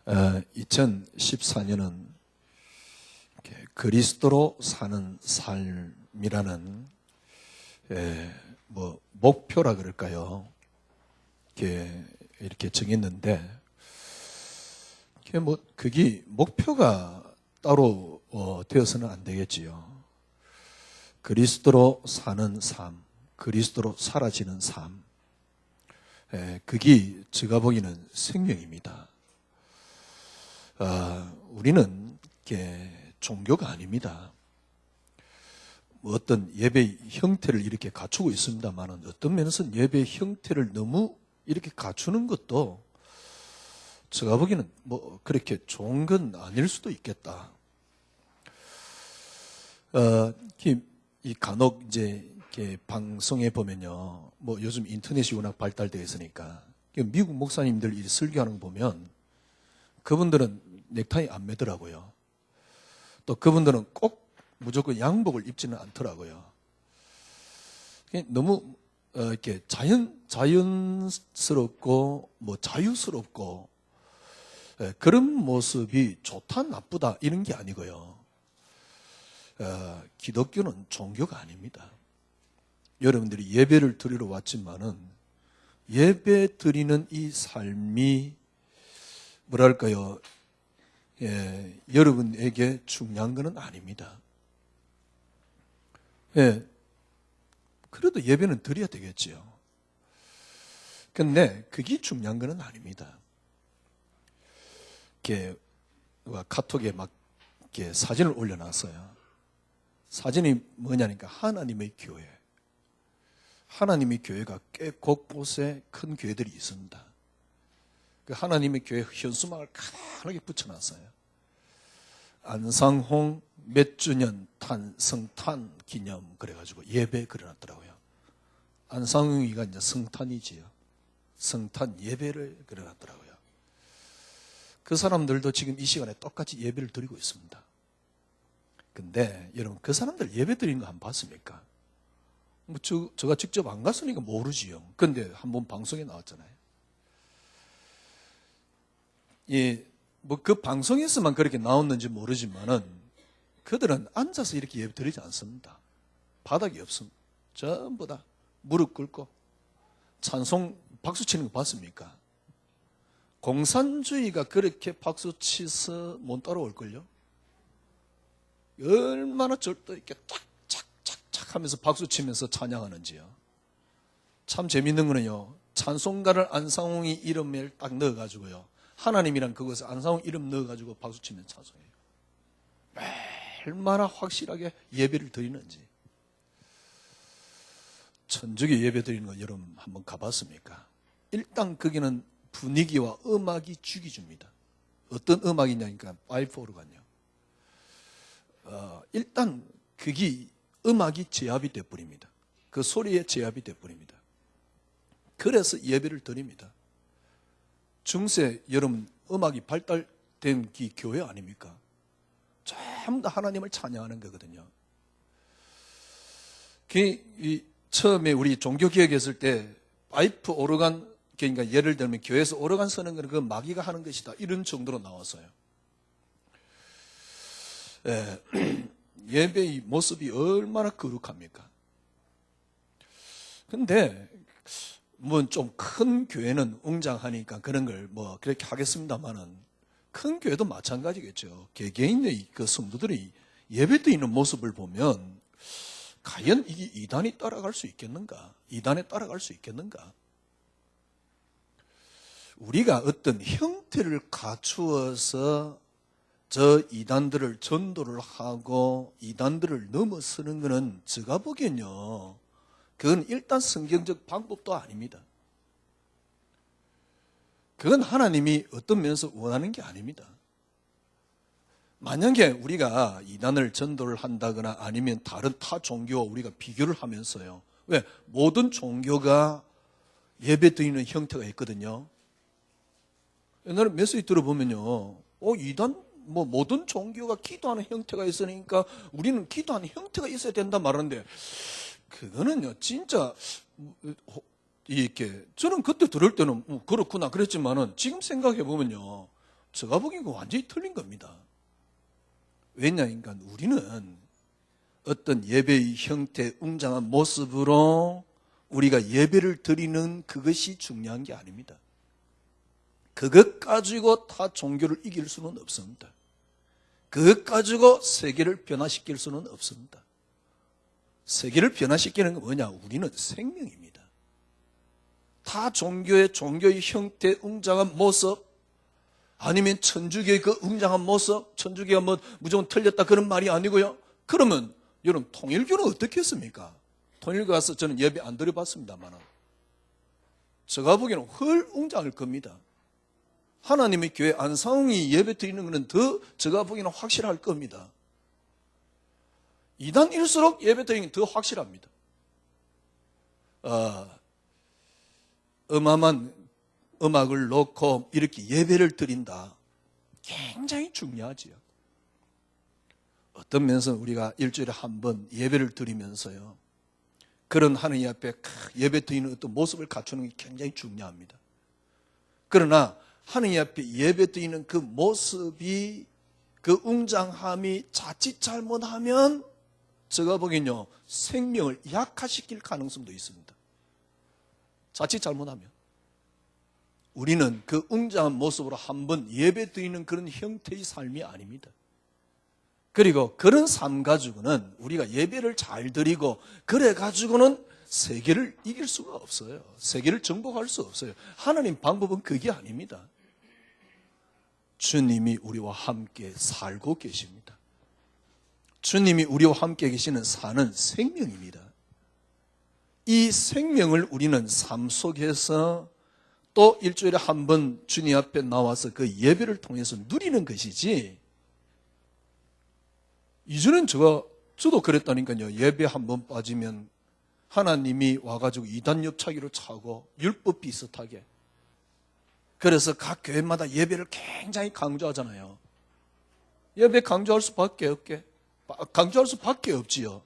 2014년은 그리스도로 사는 삶이라는 목표라 그럴까요? 이렇게 정했는데, 그게 목표가 따로 되어서는 안 되겠지요. 그리스도로 사는 삶, 그리스도로 사라지는 삶, 그게 제가 보기에는 생명입니다. 우리는 종교가 아닙니다. 어떤 예배의 형태를 이렇게 갖추고 있습니다만, 어떤 면에서는 예배의 형태를 너무 이렇게 갖추는 것도 제가 보기에는 그렇게 좋은 건 아닐 수도 있겠다. 이 간혹 이렇게 방송에 보면요, 요즘 인터넷이 워낙 발달되어 있으니까 미국 목사님들 이 설교하는 거 보면 그분들은 넥타이 안 매더라고요. 또 그분들은 꼭 무조건 양복을 입지는 않더라고요. 너무 이렇게 자연스럽고 자유스럽고 그런 모습이 좋다 나쁘다 이런 게 아니고요. 기독교는 종교가 아닙니다. 여러분들이 예배를 드리러 왔지만은 예배 드리는 이 삶이 뭐랄까요? 여러분에게 중요한 것은 아닙니다. 그래도 예배는 드려야 되겠지요. 근데 그게 중요한 것은 아닙니다. 카톡에 막 사진을 올려놨어요. 사진이 뭐냐니까 하나님의 교회. 하나님의 교회가 꽤 곳곳에 큰 교회들이 있습니다. 그 하나님의 교회 현수막을 가난하게 붙여놨어요. 안상홍 몇 주년 성탄 기념 그래가지고 예배 그려놨더라고요. 안상홍이가 이제 성탄이지요. 성탄 예배를 그려놨더라고요. 그 사람들도 지금 이 시간에 똑같이 예배를 드리고 있습니다. 근데 여러분, 그 사람들 예배 드리는 거 한번 봤습니까? 제가 직접 안 갔으니까 모르지요. 근데 한번 방송에 나왔잖아요. 그 방송에서만 그렇게 나왔는지 모르지만은 그들은 앉아서 이렇게 예배 드리지 않습니다. 바닥이 없습니다. 전부 다 무릎 꿇고 찬송 박수 치는 거 봤습니까? 공산주의가 그렇게 박수 치서 못 따라올걸요? 얼마나 절도 있게 착착착착 하면서 박수 치면서 찬양하는지요. 참 재밌는 거는요, 찬송가를 안상홍이 이름을 딱 넣어가지고요, 하나님이란 그것을 안상홍 이름 넣어가지고 박수 치면 찬송해요. 얼마나 확실하게 예배를 드리는지. 천주교 예배 드리는 거 여러분 한번 가봤습니까? 일단 거기는 분위기와 음악이 죽이 줍니다. 어떤 음악이냐니까 파이프 오르간요. 일단 그게 음악이 제압이 돼버립니다. 그 소리에 제압이 돼버립니다. 그래서 예배를 드립니다. 중세 여러분 음악이 발달된 게 교회 아닙니까? 전부 다 하나님을 찬양하는 거거든요. 처음에 우리 종교개혁 했을 때 파이프 오르간, 그러니까 예를 들면 교회에서 오르간 서는 거는 그 마귀가 하는 것이다, 이런 정도로 나왔어요. 예배의 모습이 얼마나 거룩합니까? 근데 좀 큰 교회는 웅장하니까 그런 걸 그렇게 하겠습니다만은, 큰 교회도 마찬가지겠죠. 개개인의 그 성도들이 예배 드리는 모습을 보면 과연 이게 이단이 따라갈 수 있겠는가? 이단에 따라갈 수 있겠는가? 우리가 어떤 형태를 갖추어서 저 이단들을 전도를 하고 이단들을 넘어서는 것은 제가 보기엔요, 그건 일단 성경적 방법도 아닙니다. 그건 하나님이 어떤 면에서 원하는 게 아닙니다. 만약에 우리가 이단을 전도를 한다거나 아니면 다른 타 종교와 우리가 비교를 하면서요, 왜? 모든 종교가 예배 드리는 형태가 있거든요. 옛날에 메시지 들어보면요, 이단 모든 종교가 기도하는 형태가 있으니까 우리는 기도하는 형태가 있어야 된다 말하는데, 그거는요 진짜 이렇게 저는 그때 들을 때는 그렇구나 그랬지만은 지금 생각해 보면요, 제가 보기엔 완전히 틀린 겁니다. 왜냐하니까 우리는 어떤 예배의 형태, 웅장한 모습으로 우리가 예배를 드리는 그것이 중요한 게 아닙니다. 그것 가지고 다 종교를 이길 수는 없습니다. 그것 가지고 세계를 변화시킬 수는 없습니다. 세계를 변화시키는 건 뭐냐? 우리는 생명입니다. 다 종교의 형태, 웅장한 모습, 아니면 천주교의 그 웅장한 모습, 천주교가 뭐 무조건 틀렸다 그런 말이 아니고요. 그러면 여러분 통일교는 어떻게 했습니까? 통일교 가서 저는 예배 안 드려봤습니다만 제가 보기에는 헐 웅장할 겁니다. 하나님의 교회 안상홍이 예배 드리는 것은 더 제가 보기에는 확실할 겁니다. 이단일수록 예배 드리는 게 더 확실합니다. 어마어마한 음악을 놓고 이렇게 예배를 드린다. 굉장히 중요하지요. 어떤 면에서 우리가 일주일에 한 번 예배를 드리면서요, 그런 하나님 앞에 예배 드리는 어떤 모습을 갖추는 게 굉장히 중요합니다. 그러나 하나님 앞에 예배 드리는 그 모습이, 그 웅장함이 자칫 잘못하면 제가 보기엔요, 생명을 약화시킬 가능성도 있습니다. 자칫 잘못하면. 우리는 그 웅장한 모습으로 한번 예배 드리는 그런 형태의 삶이 아닙니다. 그리고 그런 삶 가지고는 우리가 예배를 잘 드리고 그래 가지고는 세계를 이길 수가 없어요. 세계를 정복할 수 없어요. 하나님 방법은 그게 아닙니다. 주님이 우리와 함께 살고 계십니다. 주님이 우리와 함께 계시는 사는 생명입니다. 이 생명을 우리는 삶 속에서 또 일주일에 한 번 주님 앞에 나와서 그 예배를 통해서 누리는 것이지, 이전엔 저도 그랬다니까요. 예배 한 번 빠지면 하나님이 와가지고 이단 옆차기로 차고 율법 비슷하게, 그래서 각 교회마다 예배를 굉장히 강조하잖아요. 예배 강조할 수밖에 없지요.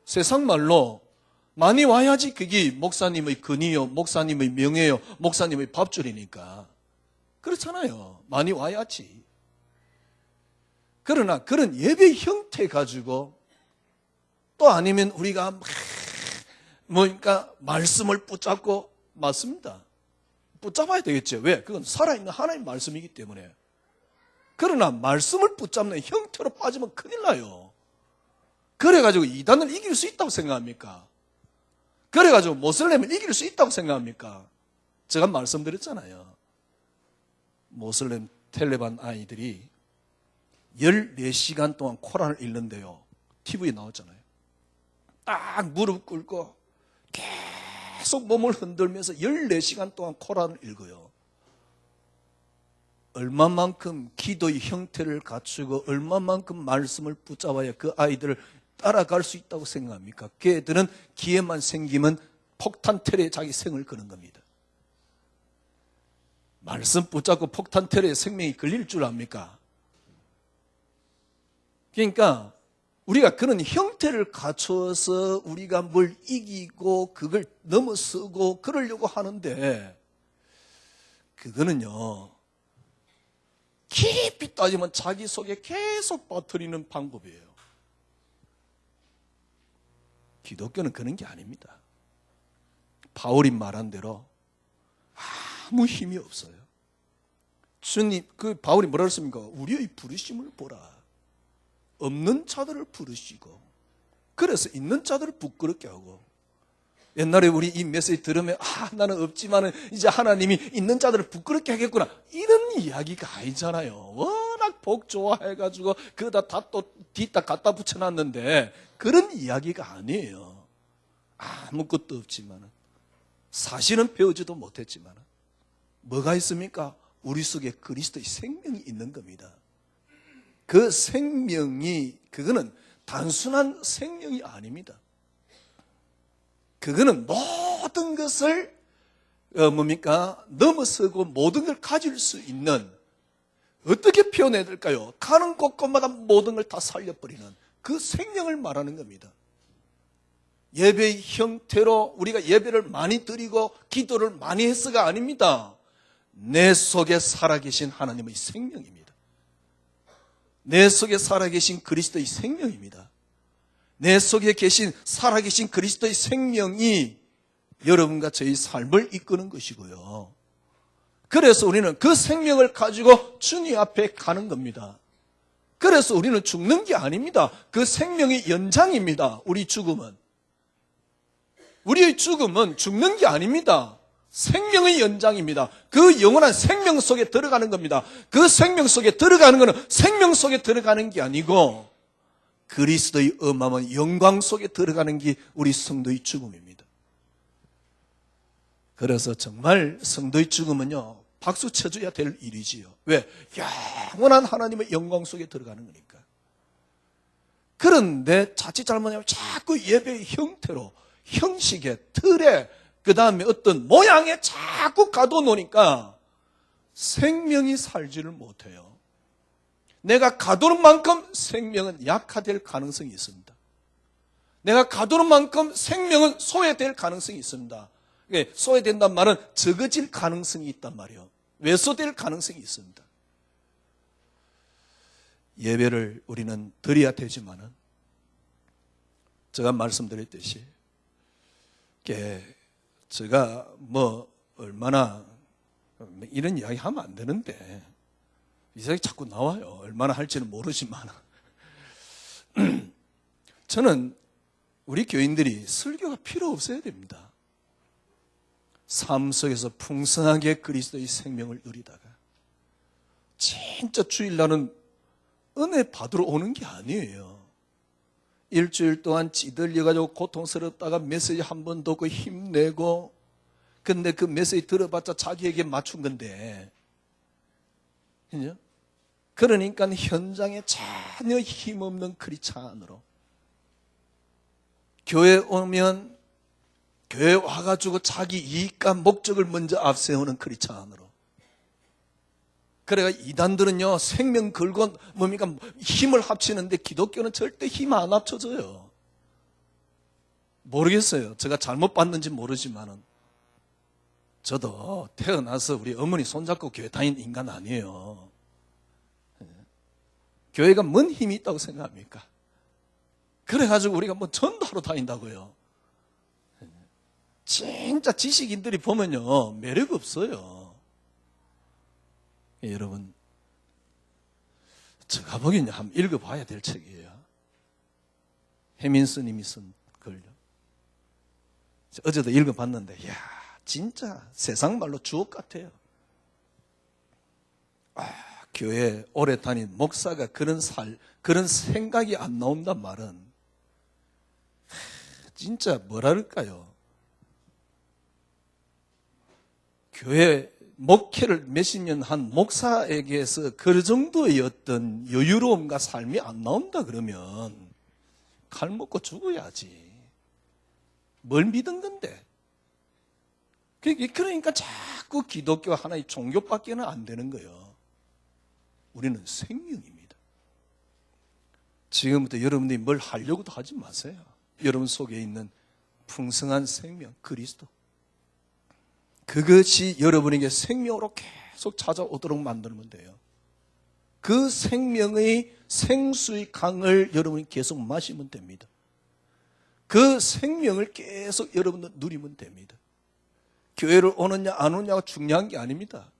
세상 말로 많이 와야지 그게 목사님의 근이요, 목사님의 명예요, 목사님의 밥줄이니까. 그렇잖아요. 많이 와야지. 그러나 그런 예배 형태 가지고 또 아니면 우리가 그러니까 말씀을 붙잡고, 맞습니다. 붙잡아야 되겠죠. 왜? 그건 살아있는 하나님의 말씀이기 때문에. 그러나 말씀을 붙잡는 형태로 빠지면 큰일 나요. 그래가지고 이단을 이길 수 있다고 생각합니까? 그래가지고 모슬렘을 이길 수 있다고 생각합니까? 제가 말씀드렸잖아요. 모슬렘 텔레반 아이들이 14시간 동안 코란을 읽는데요. TV에 나왔잖아요. 딱 무릎 꿇고 계속 몸을 흔들면서 14시간 동안 코란을 읽어요. 얼마만큼 기도의 형태를 갖추고 얼마만큼 말씀을 붙잡아야 그 아이들을 따라갈 수 있다고 생각합니까? 걔들은 기회만 생기면 폭탄 테러에 자기 생을 거는 겁니다. 말씀 붙잡고 폭탄 테러에 생명이 걸릴 줄 압니까? 그러니까 우리가 그런 형태를 갖춰서 우리가 뭘 이기고 그걸 넘어서고 그러려고 하는데, 그거는요, 깊이 따지면 자기 속에 계속 빠뜨리는 방법이에요. 기독교는 그런 게 아닙니다. 바울이 말한 대로 아무 힘이 없어요. 주님, 바울이 뭐라 그랬습니까? 우리의 부르심을 보라. 없는 자들을 부르시고, 그래서 있는 자들을 부끄럽게 하고. 옛날에 우리 이 메시지 들으면 나는 없지만은 이제 하나님이 있는 자들을 부끄럽게 하겠구나, 이런 이야기가 아니잖아요. 워낙 복 좋아해가지고 그러다 다 또 뒤따 갖다 붙여놨는데 그런 이야기가 아니에요. 아무것도 없지만은, 사실은 배우지도 못했지만은 뭐가 있습니까? 우리 속에 그리스도의 생명이 있는 겁니다. 그 생명이, 그거는 단순한 생명이 아닙니다. 그거는 모든 것을 넘어서고 모든 걸 가질 수 있는, 어떻게 표현해야 될까요? 가는 곳곳마다 모든 걸 다 살려버리는 그 생명을 말하는 겁니다. 예배의 형태로 우리가 예배를 많이 드리고 기도를 많이 해서가 아닙니다. 내 속에 살아계신 하나님의 생명입니다. 내 속에 살아계신 그리스도의 생명입니다. 내 속에 살아계신 그리스도의 생명이 여러분과 저희 삶을 이끄는 것이고요. 그래서 우리는 그 생명을 가지고 주님 앞에 가는 겁니다. 그래서 우리는 죽는 게 아닙니다. 그 생명의 연장입니다. 우리의 죽음은 죽는 게 아닙니다. 생명의 연장입니다. 그 영원한 생명 속에 들어가는 겁니다. 그 생명 속에 들어가는 것은 생명 속에 들어가는 게 아니고 그리스도의 어마어마한 영광 속에 들어가는 게 우리 성도의 죽음입니다. 그래서 정말 성도의 죽음은요, 박수 쳐줘야 될 일이지요. 왜? 영원한 하나님의 영광 속에 들어가는 거니까. 그런데 자칫 잘못하면 자꾸 예배의 형태로, 형식에, 틀에, 그 다음에 어떤 모양에 자꾸 가둬놓으니까 생명이 살지를 못해요. 내가 가두는 만큼 생명은 약화될 가능성이 있습니다. 내가 가두는 만큼 생명은 소외될 가능성이 있습니다. 소외된단 말은 적어질 가능성이 있단 말이에요. 왜소될 가능성이 있습니다. 예배를 우리는 드려야 되지만은 제가 말씀드렸듯이 제가 얼마나 이런 이야기 하면 안 되는데 이 생각이 자꾸 나와요. 얼마나 할지는 모르지만 저는 우리 교인들이 설교가 필요 없어야 됩니다. 삶 속에서 풍성하게 그리스도의 생명을 누리다가 진짜 주일날은 은혜 받으러 오는 게 아니에요. 일주일 동안 찌들려가지고 고통스럽다가 메시지 한 번 듣고 힘내고, 근데 그 메시지 들어봤자 자기에게 맞춘 건데, 그죠? 그러니까 현장에 전혀 힘없는 크리스찬으로 교회 오면 교회 와가지고 자기 이익과 목적을 먼저 앞세우는 크리스찬으로. 그래가 이단들은요, 생명 걸고 힘을 합치는데 기독교는 절대 힘 안 합쳐져요. 모르겠어요. 제가 잘못 봤는지 모르지만은 저도 태어나서 우리 어머니 손잡고 교회 다닌 인간 아니에요. 교회가 뭔 힘이 있다고 생각합니까? 그래가지고 우리가 전도하러 다닌다고요. 진짜 지식인들이 보면요, 매력 없어요. 여러분, 제가 보기에는 한번 읽어봐야 될 책이에요. 해민스님이 쓴 글요. 어제도 읽어봤는데, 이야, 진짜 세상 말로 주옥 같아요. 교회 오래 다닌 목사가 그런 생각이 안 나온단 말은 진짜 뭐랄까요? 교회 목회를 몇십 년 한 목사에게서 그 정도의 어떤 여유로움과 삶이 안 나온다 그러면 칼 먹고 죽어야지. 뭘 믿은 건데? 그러니까 자꾸 기독교 하나의 종교밖에는 안 되는 거예요. 우리는 생명입니다. 지금부터 여러분들이 뭘 하려고도 하지 마세요. 여러분 속에 있는 풍성한 생명, 그리스도. 그것이 여러분에게 생명으로 계속 찾아오도록 만들면 돼요. 그 생명의 생수의 강을 여러분이 계속 마시면 됩니다. 그 생명을 계속 여러분들 누리면 됩니다. 교회를 오느냐 안 오느냐가 중요한 게 아닙니다.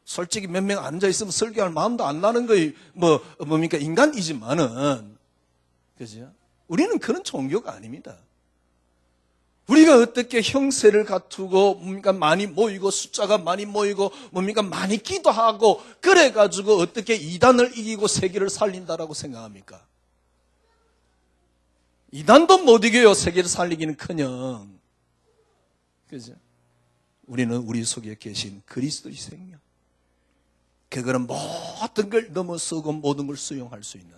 솔직히 몇 명 앉아있으면 설교할 마음도 안 나는 거이 뭡니까? 인간이지만은, 그죠? 우리는 그런 종교가 아닙니다. 우리가 어떻게 형세를 갖추고 뭡니까? 많이 모이고 숫자가 많이 모이고 뭡니까? 많이 기도하고 그래가지고 어떻게 이단을 이기고 세계를 살린다라고 생각합니까? 이단도 못 이겨요. 세계를 살리기는커녕. 그죠? 우리는 우리 속에 계신 그리스도의 생명. 그거는 모든 걸 넘어서고 모든 걸 수용할 수 있는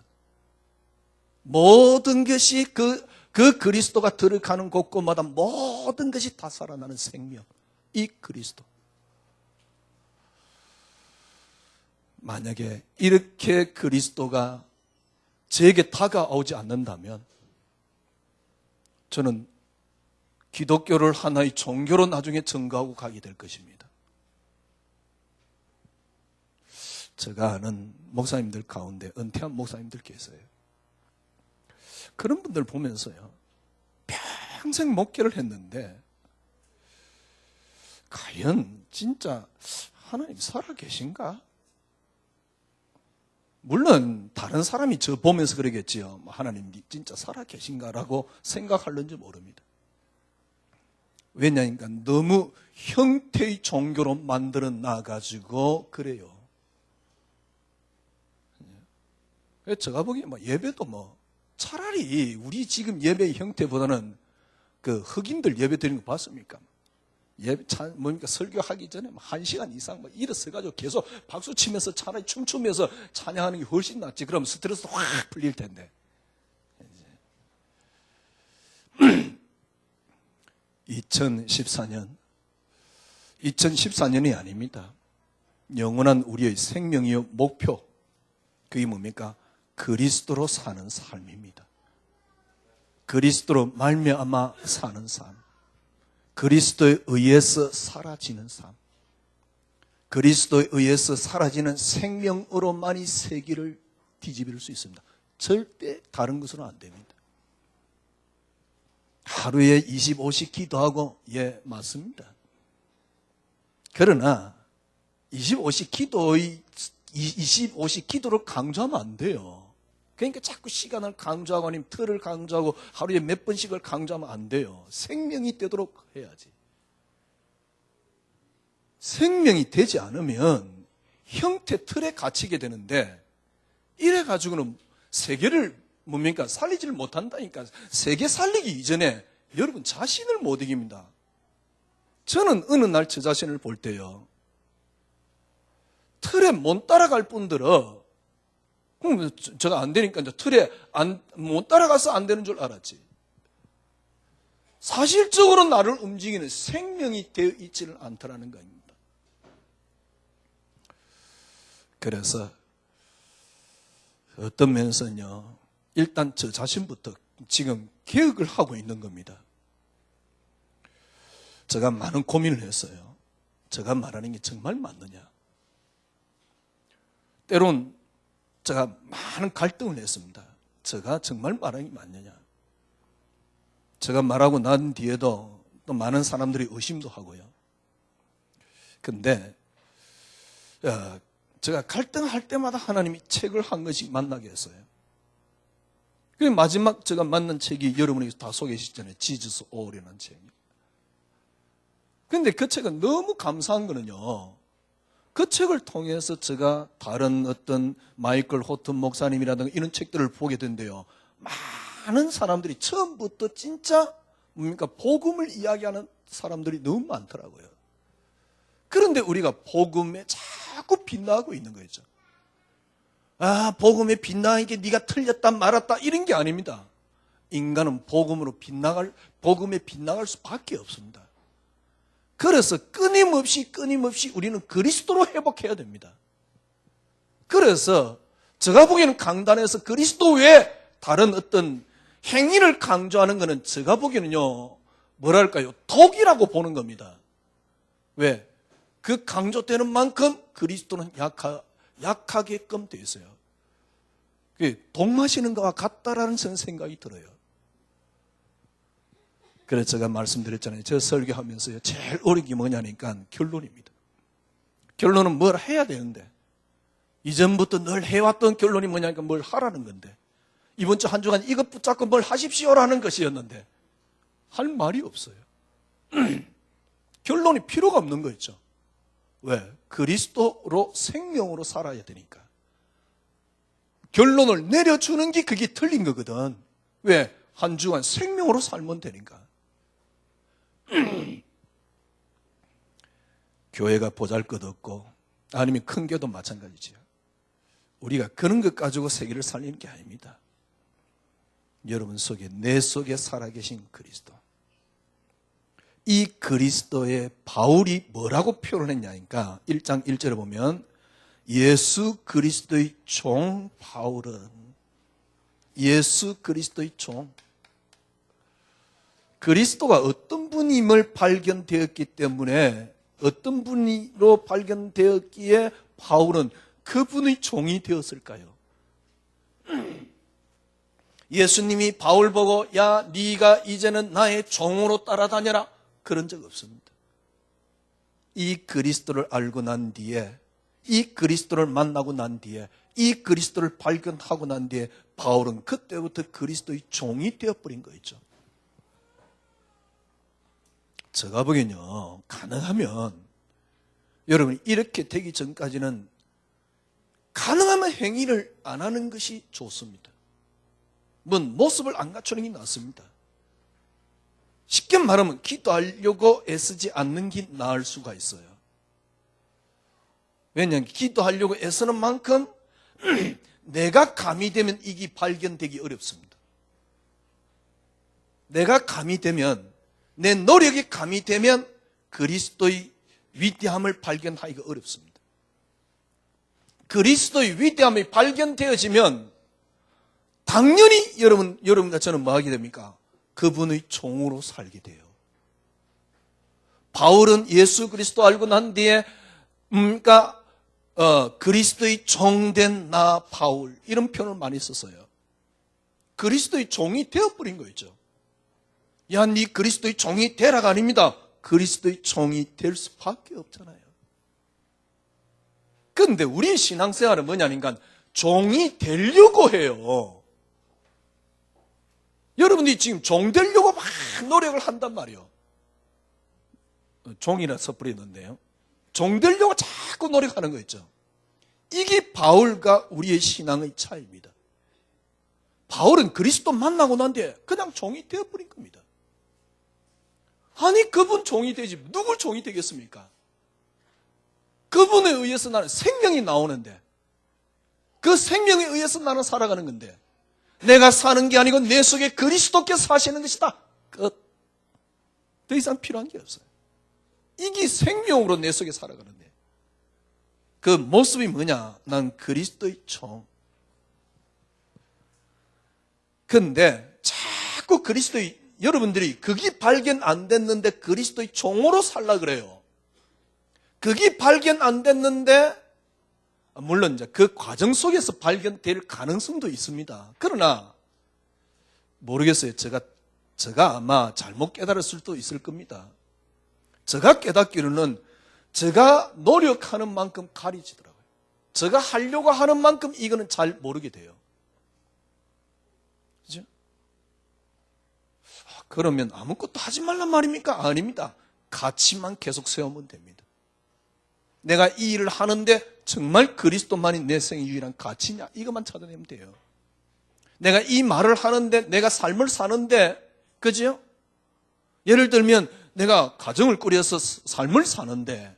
모든 것이 그 그리스도가 들어가는 곳곳마다 모든 것이 다 살아나는 생명. 이 그리스도. 만약에 이렇게 그리스도가 제게 다가오지 않는다면 저는 기독교를 하나의 종교로 나중에 증거하고 가게 될 것입니다. 제가 아는 목사님들 가운데 은퇴한 목사님들 계세요. 그런 분들 보면서요, 평생 목회를 했는데 과연 진짜 하나님 살아 계신가? 물론 다른 사람이 저 보면서 그러겠지요. 하나님 진짜 살아 계신가라고 생각할는지 모릅니다. 왜냐니까 너무 형태의 종교로 만들어 놔가지고 그래요. 제가 보기에 예배도 차라리 우리 지금 예배의 형태보다는 그 흑인들 예배 드리는 거 봤습니까? 예배 설교하기 전에 1시간 이상 일어서가지고 계속 박수 치면서 차라리 춤추면서 찬양하는 게 훨씬 낫지. 그럼 스트레스 확 풀릴 텐데. 2014년이 아닙니다. 영원한 우리의 생명이요 목표, 그게 뭡니까? 그리스도로 사는 삶입니다. 그리스도로 말미암아 사는 삶, 그리스도에 의해서 사라지는 삶, 그리스도에 의해서 사라지는 생명으로만이 세계를 뒤집을 수 있습니다. 절대 다른 것으로는 안 됩니다. 하루에 25씩 기도하고, 예, 맞습니다. 그러나 25씩 기도를 강조하면 안 돼요. 그러니까 자꾸 시간을 강조하고 아니면 틀을 강조하고 하루에 몇 번씩을 강조하면 안 돼요. 생명이 되도록 해야지. 생명이 되지 않으면 형태 틀에 갇히게 되는데, 이래가지고는 세계를 살리지를 못한다니까. 세계 살리기 이전에 여러분 자신을 못 이깁니다. 저는 어느 날 저 자신을 볼 때요, 틀에 못 따라갈 뿐더러, 제가 안 되니까 이제 틀에 못 따라가서 안 되는 줄 알았지. 사실적으로 나를 움직이는 생명이 되어 있지는 않더라는 겁니다. 그래서 어떤 면에서는요, 일단 저 자신부터 지금 개혁을 하고 있는 겁니다. 제가 많은 고민을 했어요. 제가 말하는 게 정말 맞느냐. 때론 제가 많은 갈등을 했습니다. 제가 정말 말하는 게 맞느냐. 제가 말하고 난 뒤에도 또 많은 사람들이 의심도 하고요. 근데 제가 갈등할 때마다 하나님이 책을 한 권씩 만나게 했어요. 그리고 마지막 제가 만난 책이 여러분이 다 소개하셨잖아요. 지저스 올이라는 책이에요. 근데 그 책은 너무 감사한 거는요, 그 책을 통해서 제가 다른 어떤 마이클 호튼 목사님이라든가 이런 책들을 보게 된대요. 많은 사람들이 처음부터 진짜 복음을 이야기하는 사람들이 너무 많더라고요. 그런데 우리가 복음에 자꾸 빗나가고 있는 거죠. 복음에 빗나간 게 네가 틀렸다 말았다 이런 게 아닙니다. 인간은 복음에 빗나갈 수밖에 없습니다. 그래서 끊임없이 우리는 그리스도로 회복해야 됩니다. 그래서 제가 보기에는 강단에서 그리스도 외에 다른 어떤 행위를 강조하는 것은 제가 보기에는요, 독이라고 보는 겁니다. 왜? 그 강조되는 만큼 그리스도는 약하게끔 되어 있어요. 독 마시는 것과 같다라는 생각이 들어요. 그래서 제가 말씀드렸잖아요. 제가 설교하면서요, 제일 어려운 게 뭐냐니까 결론입니다. 결론은 뭘 해야 되는데, 이전부터 늘 해왔던 결론이 뭐냐니까 뭘 하라는 건데, 이번 주 한 주간 이것 붙잡고 뭘 하십시오라는 것이었는데 할 말이 없어요. 결론이 필요가 없는 거 있죠. 왜? 그리스도로 생명으로 살아야 되니까. 결론을 내려주는 게 그게 틀린 거거든. 왜? 한 주간 생명으로 살면 되니까. 교회가 보잘것없고 아니면 큰 교도 마찬가지죠. 우리가 그런 것 가지고 세계를 살리는 게 아닙니다. 여러분 속에, 내 속에 살아계신 그리스도. 이 그리스도의 바울이 뭐라고 표현을 했냐니까 1장 1절에 보면 예수 그리스도의 종 바울은, 예수 그리스도의 종, 그리스도가 어떤 분임을 발견되었기 때문에, 어떤 분으로 발견되었기에 바울은 그분의 종이 되었을까요? 예수님이 바울 보고 야 네가 이제는 나의 종으로 따라다녀라 그런 적 없습니다. 이 그리스도를 알고 난 뒤에, 이 그리스도를 만나고 난 뒤에, 이 그리스도를 발견하고 난 뒤에 바울은 그때부터 그리스도의 종이 되어버린 거죠. 제가 보기엔요, 가능하면 여러분 이렇게 되기 전까지는 가능하면 행위를 안 하는 것이 좋습니다. 모습을 안 갖추는 게 낫습니다. 쉽게 말하면 기도하려고 애쓰지 않는 게 나을 수가 있어요. 왜냐하면 기도하려고 애쓰는 만큼 내가 감이 되면 이게 발견되기 어렵습니다. 내가 감이 되면, 내 노력이 감이 되면 그리스도의 위대함을 발견하기가 어렵습니다. 그리스도의 위대함이 발견되어지면 당연히 여러분과 저는 뭐 하게 됩니까? 그분의 종으로 살게 돼요. 바울은 예수 그리스도 알고 난 뒤에 그리스도의 종된 나 바울 이런 표현을 많이 썼어요. 그리스도의 종이 되어버린 거죠. 야, 네 그리스도의 종이 되라가 아닙니다. 그리스도의 종이 될 수밖에 없잖아요. 그런데 우리의 신앙생활은 뭐냐니까 종이 되려고 해요. 여러분들이 지금 종 되려고 막 노력을 한단 말이에요. 종이라 섣불리 넣는데요. 종 되려고 자꾸 노력하는 거 있죠. 이게 바울과 우리의 신앙의 차이입니다. 바울은 그리스도 만나고 난 뒤에 그냥 종이 되어버린 겁니다. 아니 그분 종이 되지 누굴 종이 되겠습니까? 그분에 의해서 나는 생명이 나오는데 그 생명에 의해서 나는 살아가는 건데 내가 사는 게 아니고 내 속에 그리스도께서 사시는 것이다. 끝. 더 이상 필요한 게 없어요. 이게 생명으로 내 속에 살아가는데 그 모습이 뭐냐? 난 그리스도의 종. 근데 자꾸 그리스도의 여러분들이 그게 발견 안 됐는데 그리스도의 종으로 살라 그래요. 그게 발견 안 됐는데 물론 이제 그 과정 속에서 발견될 가능성도 있습니다. 그러나 모르겠어요. 제가 아마 잘못 깨달을 수도 있을 겁니다. 제가 깨닫기로는 제가 노력하는 만큼 가려지더라고요. 제가 하려고 하는 만큼 이거는 잘 모르게 돼요. 그죠? 그러면 아무것도 하지 말란 말입니까? 아닙니다. 가치만 계속 세우면 됩니다. 내가 이 일을 하는데 정말 그리스도만이 내 생의 유일한 가치냐? 이것만 찾아내면 돼요. 내가 이 말을 하는데 내가 삶을 사는데 그죠? 예를 들면 내가 가정을 꾸려서 삶을 사는데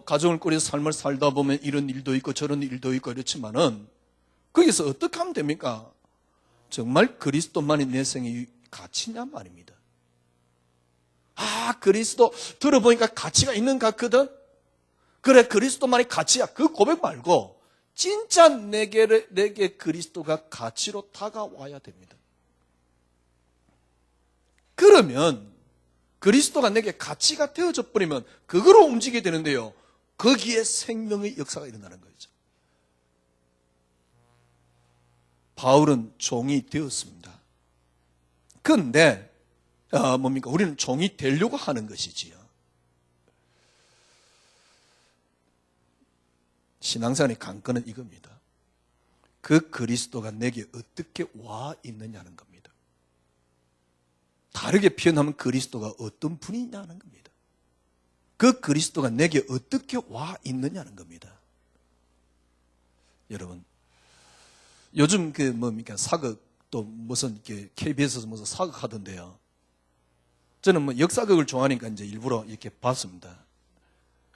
가정을 꾸려서 삶을 살다 보면 이런 일도 있고 저런 일도 있고 이렇지만은 거기서 어떻게 하면 됩니까? 정말 그리스도만이 내 생의 가치냐 말입니다. 그리스도 들어보니까 가치가 있는 것 같거든? 그래, 그리스도만이 가치야. 그 고백 말고 진짜 내게 그리스도가 가치로 다가와야 됩니다. 그러면 그리스도가 내게 가치가 되어져 버리면 그거로 움직이게 되는데요. 거기에 생명의 역사가 일어나는 거죠. 바울은 종이 되었습니다. 그런데 뭡니까? 우리는 종이 되려고 하는 것이지요. 신앙생활의 관건은 이겁니다. 그 그리스도가 내게 어떻게 와 있느냐는 겁니다. 다르게 표현하면 그리스도가 어떤 분이냐는 겁니다. 그 그리스도가 내게 어떻게 와 있느냐는 겁니다. 여러분, 요즘 사극 또 무슨 KBS에서 무슨 사극 하던데요. 저는 역사극을 좋아하니까 이제 일부러 이렇게 봤습니다.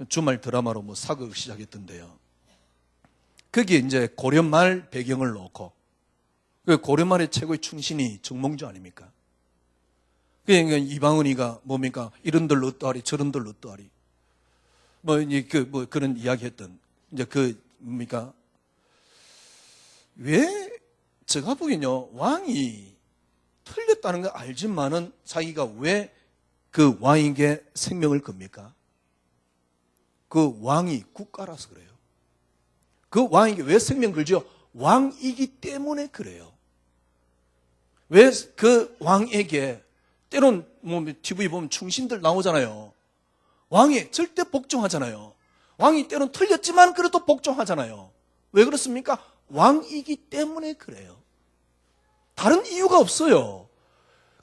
주말 드라마로 사극을 시작했던데요. 거기에 이제 고려 말 배경을 놓고 그 고려 말의 최고의 충신이 정몽주 아닙니까? 그러니까 이방은이가 뭡니까? 이런들 어떠하리 저런들 어떠하리 그런 이야기했던 이제 왜 제가 보기엔요 왕이 틀렸다는 걸 알지만은 자기가 왜 그 왕에게 생명을 겁니까? 그 왕이 국가라서 그래요. 그 왕에게 왜 생명 걸죠? 왕이기 때문에 그래요. 왜 그 왕에게 때론 뭐 TV 보면 충신들 나오잖아요. 왕이 절대 복종하잖아요. 왕이 때론 틀렸지만 그래도 복종하잖아요. 왜 그렇습니까? 왕이기 때문에 그래요. 다른 이유가 없어요.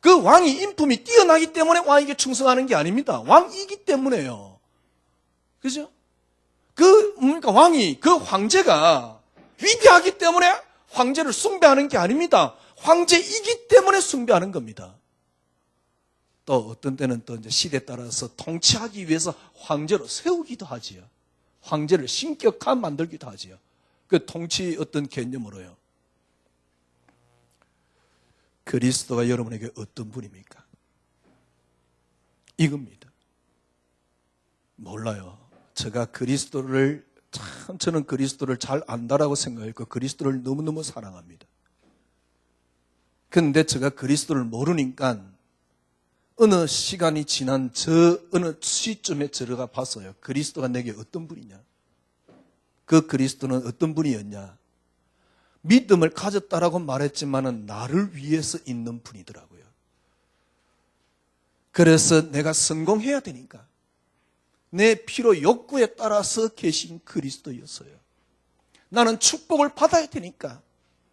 그 왕이 인품이 뛰어나기 때문에 왕에게 충성하는 게 아닙니다. 왕이기 때문에요. 그죠? 왕이, 그 황제가 위대하기 때문에 황제를 숭배하는 게 아닙니다. 황제이기 때문에 숭배하는 겁니다. 또 어떤 때는 또 이제 시대에 따라서 통치하기 위해서 황제로 세우기도 하지요. 황제를 신격화 만들기도 하지요. 그 통치 어떤 개념으로요. 그리스도가 여러분에게 어떤 분입니까? 이겁니다. 몰라요. 제가 그리스도를 저는 그리스도를 잘 안다라고 생각했고 그리스도를 너무너무 사랑합니다. 그런데 제가 그리스도를 모르니까 어느 시간이 지난 어느 시점에 들어가 봤어요. 그리스도가 내게 어떤 분이냐? 그 그리스도는 어떤 분이었냐? 믿음을 가졌다라고 말했지만은 나를 위해서 있는 분이더라고요. 그래서 내가 성공해야 되니까 내 필요 욕구에 따라서 계신 그리스도였어요. 나는 축복을 받아야 되니까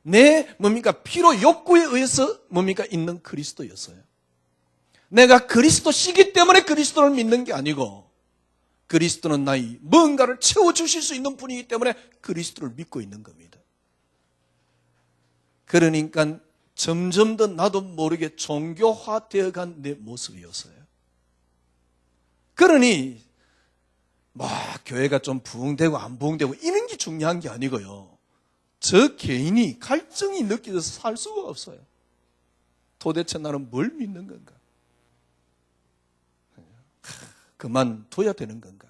내 필요 욕구에 의해서 있는 그리스도였어요. 내가 그리스도시기 때문에 그리스도를 믿는 게 아니고 그리스도는 나의 뭔가를 채워주실 수 있는 분이기 때문에 그리스도를 믿고 있는 겁니다. 그러니까 점점 더 나도 모르게 종교화되어간 내 모습이었어요. 그러니 교회가 좀 부흥되고 안 부흥되고 이런 게 중요한 게 아니고요. 저 개인이 갈증이 느껴져서 살 수가 없어요. 도대체 나는 뭘 믿는 건가? 그만둬야 되는 건가?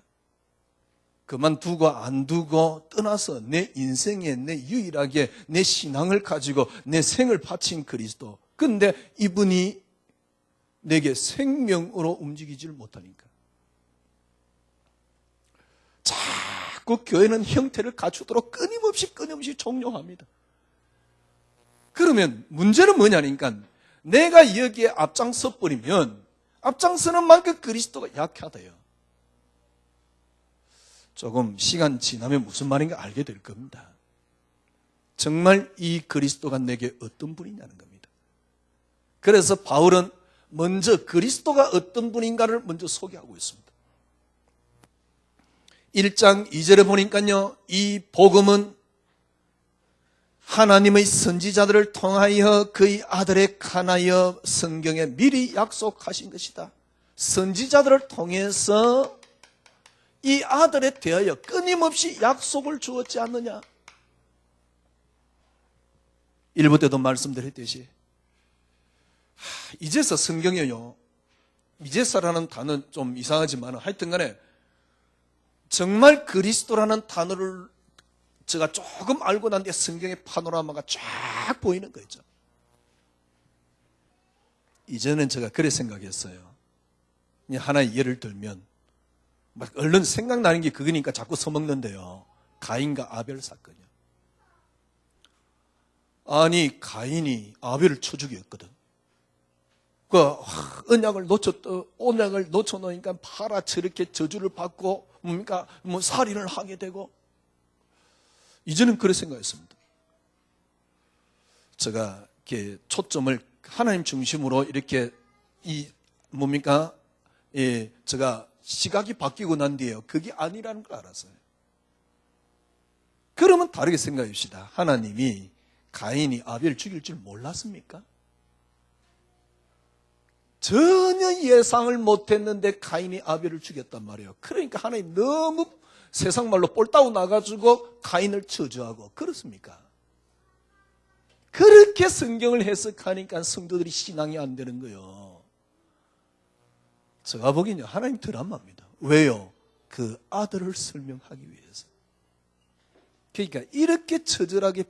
그만두고 안 두고 떠나서 내 인생에 내 유일하게 내 신앙을 가지고 내 생을 바친 그리스도. 그런데 이분이 내게 생명으로 움직이지를 못하니까. 자꾸 교회는 형태를 갖추도록 끊임없이 종용합니다. 그러면 문제는 뭐냐니까 내가 여기에 앞장서 버리면 앞장서는 만큼 그리스도가 약하대요. 조금 시간 지나면 무슨 말인가 알게 될 겁니다. 정말 이 그리스도가 내게 어떤 분이냐는 겁니다. 그래서 바울은 먼저 그리스도가 어떤 분인가를 먼저 소개하고 있습니다. 1장 2절에 보니까요, 이 복음은 하나님의 선지자들을 통하여 그의 아들에 관하여 성경에 미리 약속하신 것이다. 선지자들을 통해서 이 아들에 대하여 끊임없이 약속을 주었지 않느냐. 1부 때도 말씀드렸듯이 이제서 성경에요, 이제서라는 단어는 좀 이상하지만 하여튼 간에 정말 그리스도라는 단어를 제가 조금 알고 난 뒤에 성경의 파노라마가 쫙 보이는 거죠. 이전엔 제가 그래 생각했어요. 하나의 예를 들면 얼른 생각나는 게 그거니까 자꾸 써먹는데요. 가인과 아벨 사건이요. 아니 가인이 아벨을 쳐 죽였거든. 언약을 놓쳐놓으니까 파라 저렇게 저주를 받고 살인을 하게 되고. 이제는 그래 생각했습니다. 제가 이렇게 초점을 하나님 중심으로 이렇게 제가 시각이 바뀌고 난 뒤에요, 그게 아니라는 걸 알았어요. 그러면 다르게 생각해 봅시다. 하나님이 가인이 아벨을 죽일 줄 몰랐습니까? 전혀 예상을 못했는데 가인이 아벨을 죽였단 말이에요. 그러니까 하나님 너무 세상 말로 꼴따고 나가지고 가인을 저주하고 그렇습니까? 그렇게 성경을 해석하니까 성도들이 신앙이 안 되는 거예요. 제가 보기에는 하나님 드라마입니다. 왜요? 그 아들을 설명하기 위해서. 그러니까 이렇게 처절하게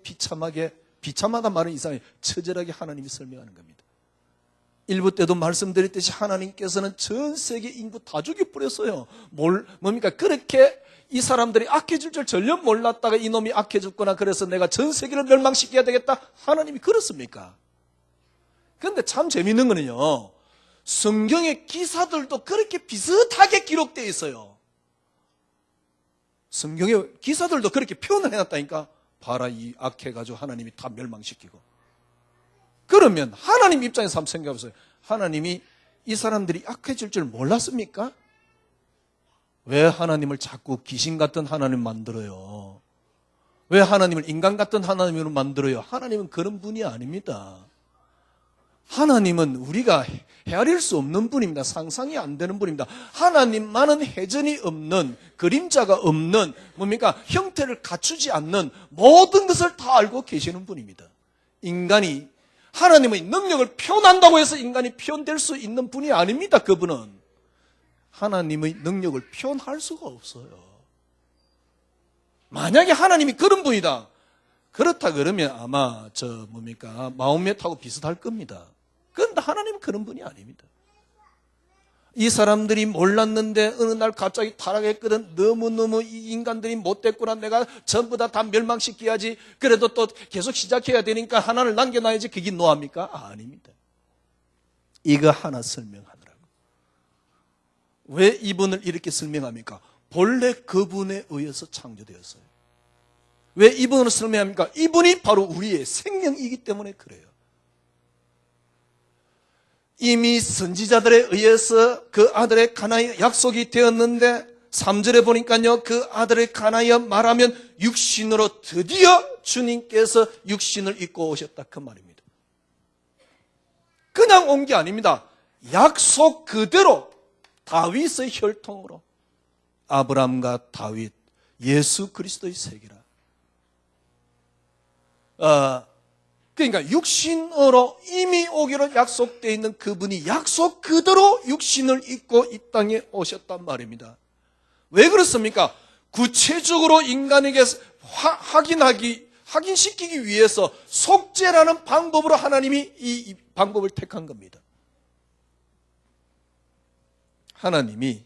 비참하다 말은 이상해요. 처절하게 하나님이 설명하는 겁니다. 일부 때도 말씀드렸듯이 하나님께서는 전 세계 인구 다 죽여버렸어요. 그렇게 이 사람들이 악해질 줄 전혀 몰랐다가 이놈이 악해졌구나, 그래서 내가 전 세계를 멸망시켜야 되겠다, 하나님이 그렇습니까? 그런데 참 재밌는 거는요, 성경의 기사들도 그렇게 비슷하게 기록되어 있어요. 성경의 기사들도 그렇게 표현을 해놨다니까. 봐라, 이 악해가지고 하나님이 다 멸망시키고. 그러면 하나님 입장에서 한번 생각해보세요. 하나님이 이 사람들이 악해질 줄 몰랐습니까? 왜 하나님을 자꾸 귀신 같은 하나님 만들어요? 왜 하나님을 인간 같은 하나님으로 만들어요? 하나님은 그런 분이 아닙니다. 하나님은 우리가 헤아릴 수 없는 분입니다. 상상이 안 되는 분입니다. 하나님만은 해전이 없는, 그림자가 없는, 뭡니까? 형태를 갖추지 않는 모든 것을 다 알고 계시는 분입니다. 인간이 하나님의 능력을 표현한다고 해서 인간이 표현될 수 있는 분이 아닙니다. 그분은 하나님의 능력을 표현할 수가 없어요. 만약에 하나님이 그런 분이다, 그렇다 그러면 아마 마음메타하고 비슷할 겁니다. 그런데 하나님은 그런 분이 아닙니다. 이 사람들이 몰랐는데 어느 날 갑자기 타락했거든. 너무너무 이 인간들이 못됐구나, 내가 전부 다 멸망시켜야지, 그래도 또 계속 시작해야 되니까 하나를 남겨놔야지, 그게 노합니까? 아닙니다. 이거 하나 설명하느라고. 왜 이분을 이렇게 설명합니까? 본래 그분에 의해서 창조되었어요. 왜 이분을 설명합니까? 이분이 바로 우리의 생명이기 때문에 그래요. 이미 선지자들에 의해서 그 아들의 가나에 약속이 되었는데 3절에 보니까요, 그 아들의 가나에 말하면 육신으로 드디어 주님께서 육신을 입고 오셨다, 그 말입니다. 그냥 온 게 아닙니다. 약속 그대로 다윗의 혈통으로 아브라함과 다윗, 예수 그리스도의 세계라. 그러니까 육신으로 이미 오기로 약속되어 있는 그분이 약속 그대로 육신을 입고 이 땅에 오셨단 말입니다. 왜 그렇습니까? 구체적으로 인간에게 확인시키기 위해서 속죄라는 방법으로 하나님이 이 방법을 택한 겁니다. 하나님이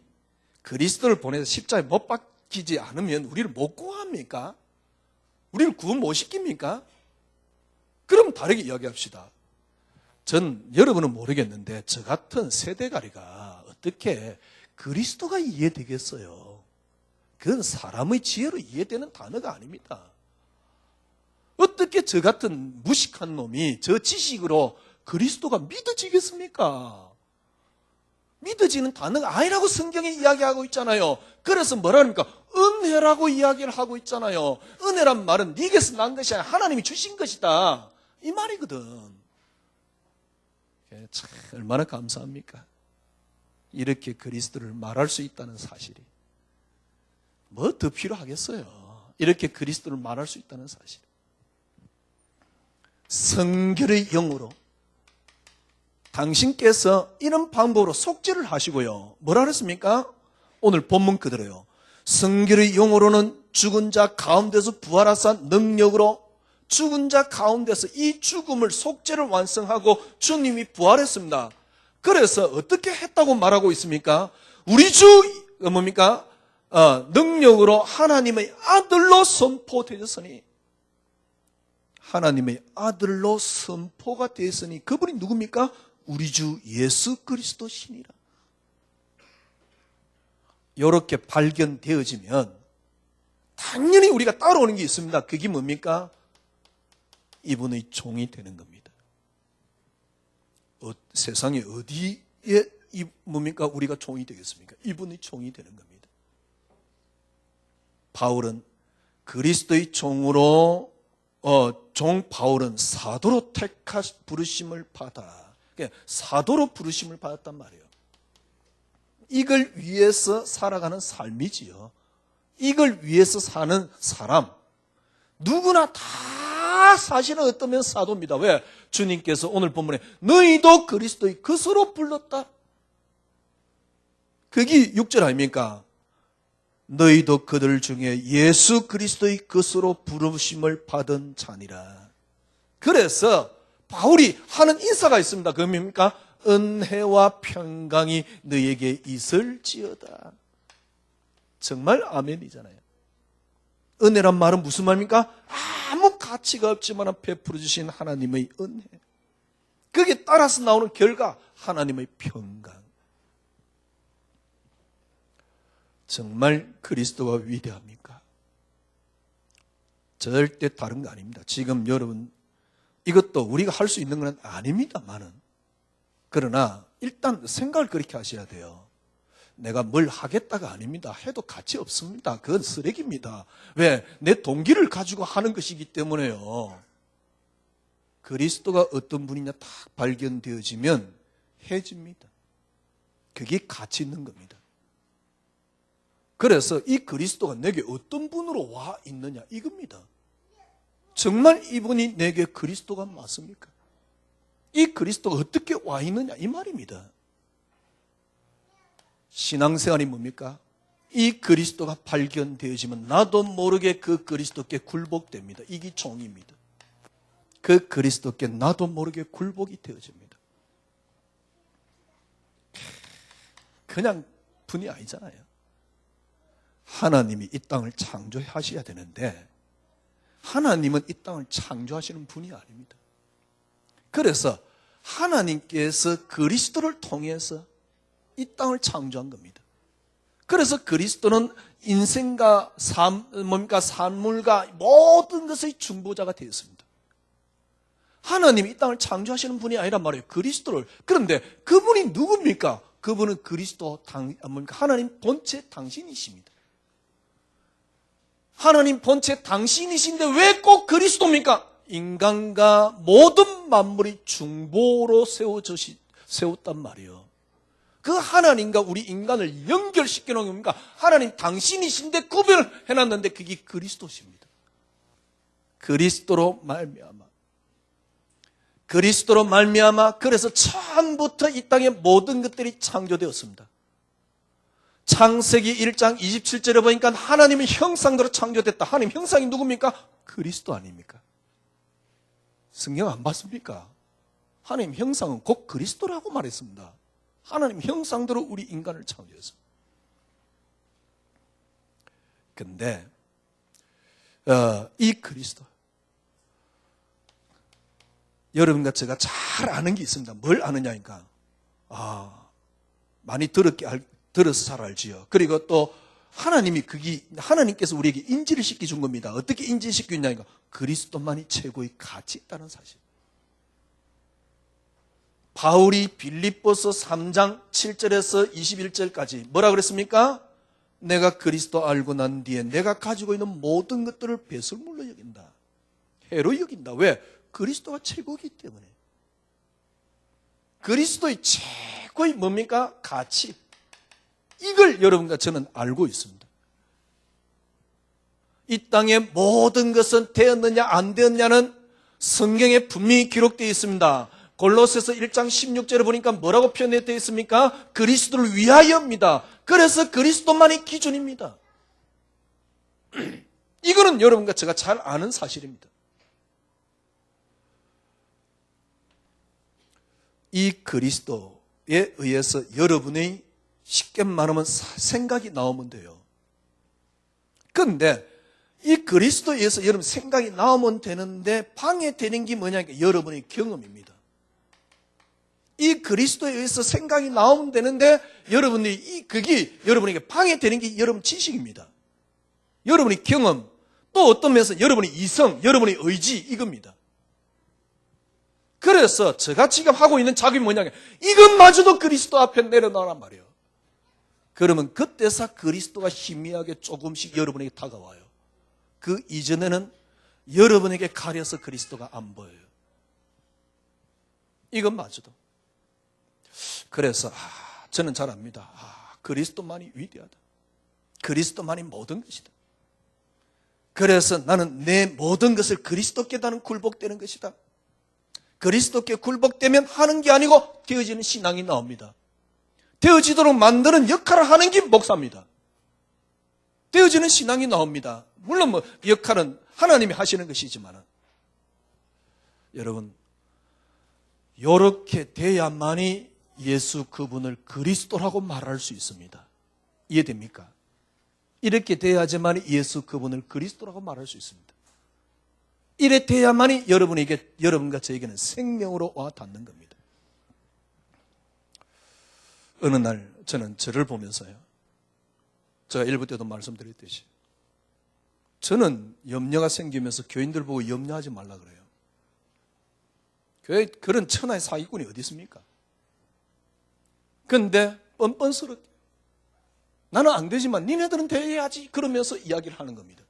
그리스도를 보내서 십자가에 못 박히지 않으면 우리를 못 구합니까? 우리를 구원 못 시킵니까? 그럼 다르게 이야기합시다. 전 여러분은 모르겠는데 저 같은 세대가리가 어떻게 그리스도가 이해되겠어요? 그건 사람의 지혜로 이해되는 단어가 아닙니다. 어떻게 저 같은 무식한 놈이 저 지식으로 그리스도가 믿어지겠습니까? 믿어지는 단어가 아니라고 성경에 이야기하고 있잖아요. 그래서 뭐라 합니까? 은혜라고 이야기를 하고 있잖아요. 은혜란 말은 네게서 난 것이 아니라 하나님이 주신 것이다, 이 말이거든. 참 얼마나 감사합니까? 이렇게 그리스도를 말할 수 있다는 사실이. 뭐 더 필요하겠어요? 이렇게 그리스도를 말할 수 있다는 사실. 성결의 영으로 당신께서 이런 방법으로 속죄를 하시고요. 뭐라 그랬습니까? 오늘 본문 그대로요. 성결의 영으로는 죽은 자 가운데서 부활하사 능력으로 죽은 자 가운데서 이 죽음을 속죄를 완성하고 주님이 부활했습니다. 그래서 어떻게 했다고 말하고 있습니까? 우리 주 뭡니까? 능력으로 하나님의 아들로 선포되었으니, 하나님의 아들로 선포가 되었으니 그분이 누굽니까? 우리 주 예수 그리스도 신이라. 이렇게 발견되어지면 당연히 우리가 따라오는 게 있습니다. 그게 뭡니까? 이분의 종이 되는 겁니다. 세상에 어디에 뭡니까? 우리가 종이 되겠습니까? 이분의 종이 되는 겁니다. 바울은 그리스도의 종으로 종 바울은 사도로 부르심을 받아. 사도로 부르심을 받았단 말이에요. 이걸 위해서 살아가는 삶이지요. 이걸 위해서 사는 사람, 누구나 다 사실은 어떠면 사도입니다. 왜? 주님께서 오늘 본문에 너희도 그리스도의 것으로 불렀다. 그게 6절 아닙니까? 너희도 그들 중에 예수 그리스도의 것으로 부르심을 받은 자니라. 그래서 바울이 하는 인사가 있습니다. 그게 뭡니까? 은혜와 평강이 너에게 있을지어다. 정말 아멘이잖아요. 은혜란 말은 무슨 말입니까? 아무 가치가 없지만 베풀어 주신 하나님의 은혜. 거기에 따라서 나오는 결과, 하나님의 평강. 정말 그리스도가 위대합니까? 절대 다른 거 아닙니다. 지금 여러분, 이것도 우리가 할 수 있는 건 아닙니다만은, 그러나 일단 생각을 그렇게 하셔야 돼요. 내가 뭘 하겠다가 아닙니다. 해도 가치 없습니다. 그건 쓰레기입니다. 왜? 내 동기를 가지고 하는 것이기 때문에요. 그리스도가 어떤 분이냐 딱 발견되어지면 해집니다. 그게 가치 있는 겁니다. 그래서 이 그리스도가 내게 어떤 분으로 와 있느냐 이겁니다. 정말 이분이 내게 그리스도가 맞습니까? 이 그리스도가 어떻게 와 있느냐 이 말입니다. 신앙생활이 뭡니까? 이 그리스도가 발견되어지면 나도 모르게 그 그리스도께 굴복됩니다. 이게 종입니다. 그 그리스도께 나도 모르게 굴복이 되어집니다. 그냥 분이 아니잖아요. 하나님이 이 땅을 창조하셔야 되는데 하나님은 이 땅을 창조하시는 분이 아닙니다. 그래서 하나님께서 그리스도를 통해서 이 땅을 창조한 겁니다. 그래서 그리스도는 인생과 산물과 모든 것의 중보자가 되었습니다. 하나님이 이 땅을 창조하시는 분이 아니란 말이에요. 그리스도를. 그런데 그분이 누굽니까? 그분은 그리스도 하나님 본체 당신이십니다. 하나님 본체 당신이신데 왜 꼭 그리스도입니까? 인간과 모든 만물이 중보로 세웠단 말이에요. 그 하나님과 우리 인간을 연결시켜 놓은 겁니까? 하나님 당신이신데 구별을 해놨는데 그게 그리스도십니다. 그리스도로 말미암아 그래서 처음부터 이 땅의 모든 것들이 창조되었습니다. 창세기 1장 27절에 보니까 하나님의 형상대로 창조됐다. 하나님 형상이 누굽니까? 그리스도 아닙니까? 성경 안 봤습니까? 하나님 형상은 곧 그리스도라고 말했습니다. 하나님 형상대로 우리 인간을 창조했습니다. 근데 이 그리스도 여러분과 제가 잘 아는 게 있습니다. 뭘 아느냐니까 많이 들어서 잘 알지요. 그리고 또 하나님께서 우리에게 인지를 시켜준 겁니다. 어떻게 인지시켰냐니까 그리스도만이 최고의 가치 있다는 사실. 바울이 빌립보서 3장 7절에서 21절까지 뭐라 그랬습니까? 내가 그리스도 알고 난 뒤에 내가 가지고 있는 모든 것들을 배설물로 여긴다. 해로 여긴다. 왜? 그리스도가 최고이기 때문에. 그리스도의 최고의 뭡니까? 가치. 이걸 여러분과 저는 알고 있습니다. 이 땅의 모든 것은 되었느냐 안 되었냐는 성경에 분명히 기록되어 있습니다. 골로새서 1장 16절에 보니까 뭐라고 표현되어 있습니까? 그리스도를 위하여입니다. 그래서 그리스도만이 기준입니다. 이거는 여러분과 제가 잘 아는 사실입니다. 이 그리스도에 의해서 여러분의 쉽게 말하면 생각이 나오면 돼요. 그런데 이 그리스도에 의해서 여러분 생각이 나오면 되는데 방해되는 게 뭐냐니까 여러분의 경험입니다. 이 그리스도에 의해서 생각이 나오면 되는데 그게 여러분에게 방해되는 게 여러분 지식입니다. 여러분의 경험, 또 어떤 면에서 여러분의 이성, 여러분의 의지 이겁니다. 그래서 제가 지금 하고 있는 작업이 뭐냐면 이것마저도 그리스도 앞에 내려놔란 말이에요. 그러면 그때서 그리스도가 희미하게 조금씩 여러분에게 다가와요. 그 이전에는 여러분에게 가려서 그리스도가 안 보여요. 이것마저도. 그래서 저는 잘 압니다. 그리스도만이 위대하다. 그리스도만이 모든 것이다. 그래서 나는 내 모든 것을 그리스도께 나는 굴복되는 것이다. 그리스도께 굴복되면 하는 게 아니고 되어지는 신앙이 나옵니다. 되어지도록 만드는 역할을 하는 게 목사입니다. 되어지는 신앙이 나옵니다. 물론 역할은 하나님이 하시는 것이지만 여러분 이렇게 돼야만이 예수 그분을 그리스도라고 말할 수 있습니다. 이해됩니까? 이렇게 돼야지만 예수 그분을 그리스도라고 말할 수 있습니다. 이래 돼야만이 여러분과 저에게는 생명으로 와 닿는 겁니다. 어느 날 저는 저를 보면서요, 제가 일부 때도 말씀드렸듯이 저는 염려가 생기면서 교인들 보고 염려하지 말라 그래요. 교회 그런 천하의 사기꾼이 어디 있습니까? 그런데 뻔뻔스럽게 나는 안 되지만 니네들은 돼야지 그러면서 이야기를 하는 겁니다.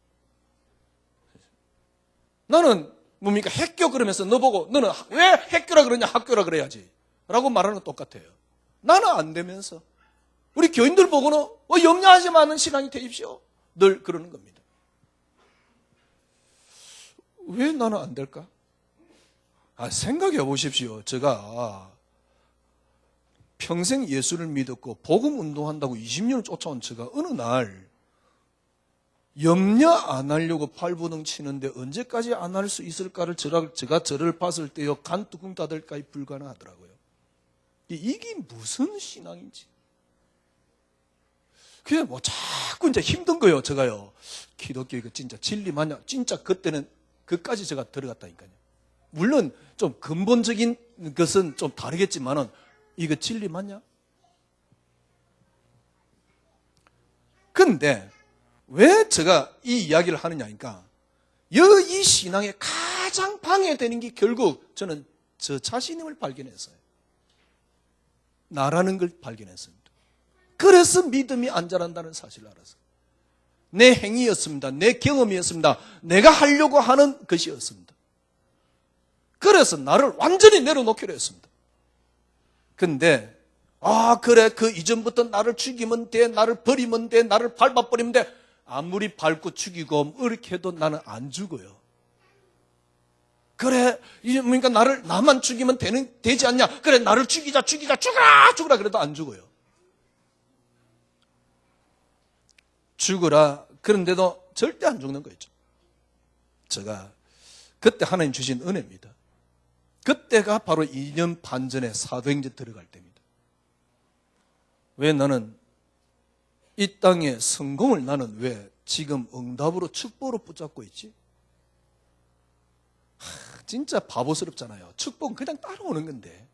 나는 뭡니까? 학교 그러면서 너 보고 너는 왜 학교라 그러냐? 학교라 그래야지 라고 말하는 건 똑같아요. 나는 안 되면서 우리 교인들 보고는 염려하지 마는 신앙이 되십시오 늘 그러는 겁니다. 왜 나는 안 될까? 생각해 보십시오. 제가 평생 예수를 믿었고 복음 운동한다고 20년을 쫓아온 제가 어느 날 염려 안 하려고 발버둥 치는데 언제까지 안 할 수 있을까를 제가 저를 봤을 때요 간뚜껑 닫을까지 불가능하더라고요. 이게 무슨 신앙인지. 그냥 자꾸 이제 힘든 거예요. 제가요 기독교 이거 진짜 진리 맞냐? 진짜 그때는 그까지 제가 들어갔다니까요. 물론 좀 근본적인 것은 좀 다르겠지만은 이거 진리 맞냐? 근데 왜 제가 이 이야기를 하느냐니까 이 신앙에 가장 방해되는 게 결국 저는 저 자신임을 발견했어요. 나라는 걸 발견했습니다. 그래서 믿음이 안 자란다는 사실을 알았어요. 내 행위였습니다. 내 경험이었습니다. 내가 하려고 하는 것이었습니다. 그래서 나를 완전히 내려놓기로 했습니다. 근데 그래 그 이전부터 나를 죽이면 돼, 나를 버리면 돼, 나를 밟아버리면 돼. 아무리 밟고 죽이고 이렇게 해도 나는 안 죽어요. 그래 그러니까 나만 죽이면 되지 않냐? 그래 나를 죽이자 죽어라 그래도 안 죽어요. 죽어라 그런데도 절대 안 죽는 거죠. 제가 그때 하나님 주신 은혜입니다. 그때가 바로 2년 반 전에 사도행전 들어갈 때입니다. 왜 나는 이 땅의 성공을 나는 왜 지금 응답으로 축복으로 붙잡고 있지? 진짜 바보스럽잖아요. 축복은 그냥 따라오는 건데.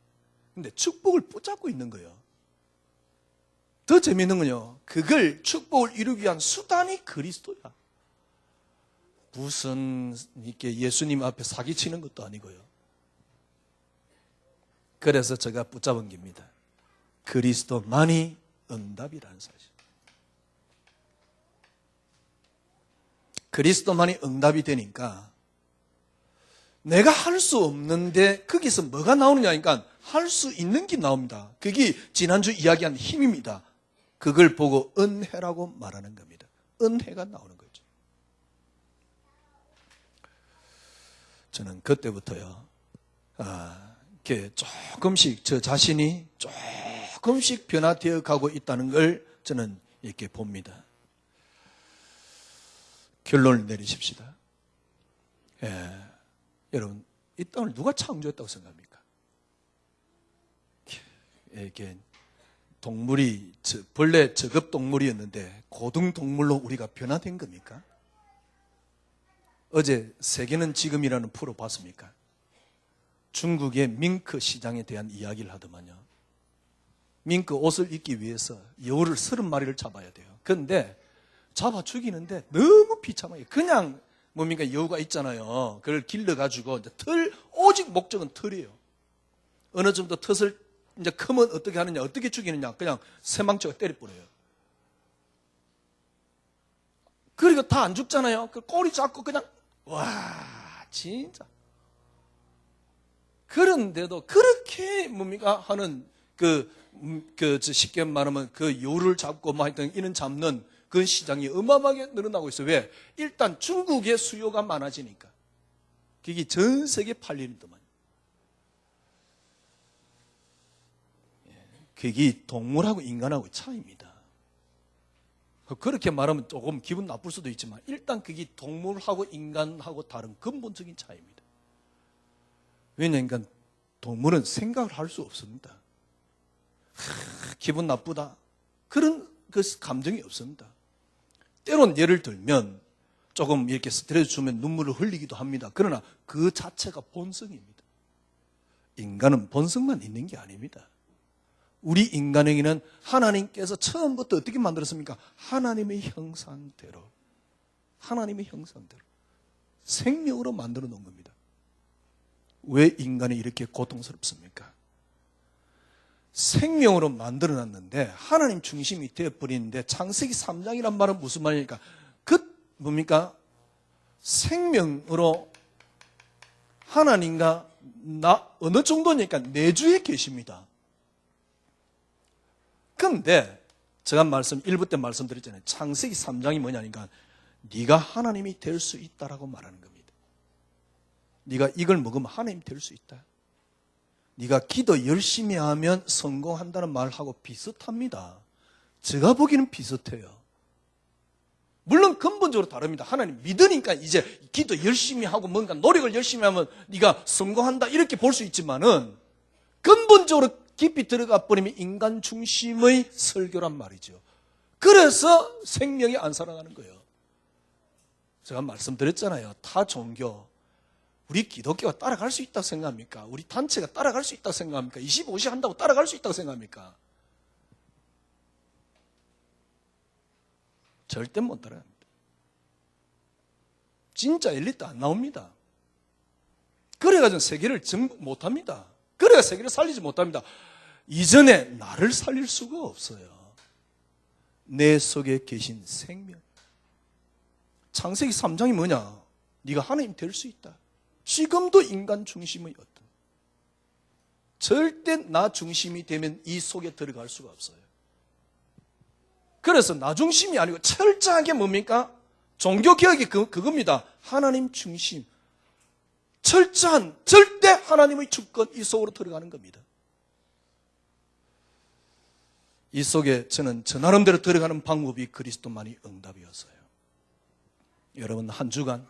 근데 축복을 붙잡고 있는 거예요. 더 재미있는 건요, 그걸 축복을 이루기 위한 수단이 그리스도야. 무슨 이렇게 예수님 앞에 사기치는 것도 아니고요. 그래서 제가 붙잡은 겁니다. 그리스도만이 응답이라는 사실. 그리스도만이 응답이 되니까 내가 할 수 없는데 거기서 뭐가 나오느냐니까 할 수 있는 게 나옵니다. 그게 지난주 이야기한 힘입니다. 그걸 보고 은혜라고 말하는 겁니다. 은혜가 나오는 거죠. 저는 그때부터요, 이렇게 조금씩 저 자신이 조금씩 변화되어 가고 있다는 걸 저는 이렇게 봅니다. 결론을 내리십시다. 여러분, 이 땅을 누가 창조했다고 생각합니까? 이렇게 동물이 본래 저급 동물이었는데 고등 동물로 우리가 변화된 겁니까? 어제 세계는 지금이라는 프로 봤습니까? 중국의 밍크 시장에 대한 이야기를 하더만요. 밍크 옷을 입기 위해서 여우를 30마리를 잡아야 돼요. 그런데 잡아 죽이는데 너무 비참하게 그냥 뭡니까 여우가 있잖아요. 그걸 길러가지고 이제 오직 목적은 털이에요. 어느 정도 털을 이제 크면 어떻게 하느냐, 어떻게 죽이느냐, 그냥 새망치가 때려버려요. 그리고 다 안 죽잖아요. 그 꼬리 잡고 그냥 진짜. 그런데도 그렇게 뭡니까 하는 쉽게 말하면 그 여우를 잡고 뭐 하여튼 이런 잡는 그 시장이 어마어마하게 늘어나고 있어요. 왜? 일단 중국의 수요가 많아지니까. 그게 전 세계에 팔리는더만. 그게 동물하고 인간하고 차이입니다. 그렇게 말하면 조금 기분 나쁠 수도 있지만 일단 그게 동물하고 인간하고 다른 근본적인 차이입니다. 왜냐하면 동물은 생각을 할 수 없습니다. 기분 나쁘다 그런 그 감정이 없습니다. 때론 예를 들면 조금 이렇게 스트레스 주면 눈물을 흘리기도 합니다. 그러나 그 자체가 본성입니다. 인간은 본성만 있는 게 아닙니다. 우리 인간에게는 하나님께서 처음부터 어떻게 만들었습니까? 하나님의 형상대로 생명으로 만들어 놓은 겁니다. 왜 인간이 이렇게 고통스럽습니까? 생명으로 만들어 놨는데 하나님 중심이 되어버리는데 창세기 3장이란 말은 무슨 말입니까? 뭡니까? 생명으로 하나님과 어느 정도니까 내주에 계십니다. 근데 제가 1부 때 말씀드렸잖아요. 창세기 3장이 뭐냐니까 네가 하나님이 될 수 있다라고 말하는 겁니다. 네가 이걸 먹으면 하나님이 될 수 있다. 네가 기도 열심히 하면 성공한다는 말하고 비슷합니다. 제가 보기에는 비슷해요. 물론 근본적으로 다릅니다. 하나님 믿으니까 이제 기도 열심히 하고 뭔가 노력을 열심히 하면 네가 성공한다 이렇게 볼 수 있지만은 근본적으로 깊이 들어가 버리면 인간 중심의 설교란 말이죠. 그래서 생명이 안 살아가는 거예요. 제가 말씀드렸잖아요. 타 종교 우리 기독교가 따라갈 수 있다고 생각합니까? 우리 단체가 따라갈 수 있다고 생각합니까? 25시 한다고 따라갈 수 있다고 생각합니까? 절대 못 따라갑니다. 진짜 엘리트 안 나옵니다. 그래가지고 세계를 정복 못합니다. 그래가 세계를 살리지 못합니다. 이전에 나를 살릴 수가 없어요. 내 속에 계신 생명. 창세기 3장이 뭐냐? 네가 하나님 될 수 있다. 지금도 인간 중심의 어떤 절대 나 중심이 되면 이 속에 들어갈 수가 없어요. 그래서 나 중심이 아니고 철저하게 뭡니까? 종교개혁이 그겁니다. 하나님 중심. 철저한 절대 하나님의 주권 이 속으로 들어가는 겁니다. 이 속에 저는 저 나름대로 들어가는 방법이 그리스도만이 응답이었어요. 여러분 한 주간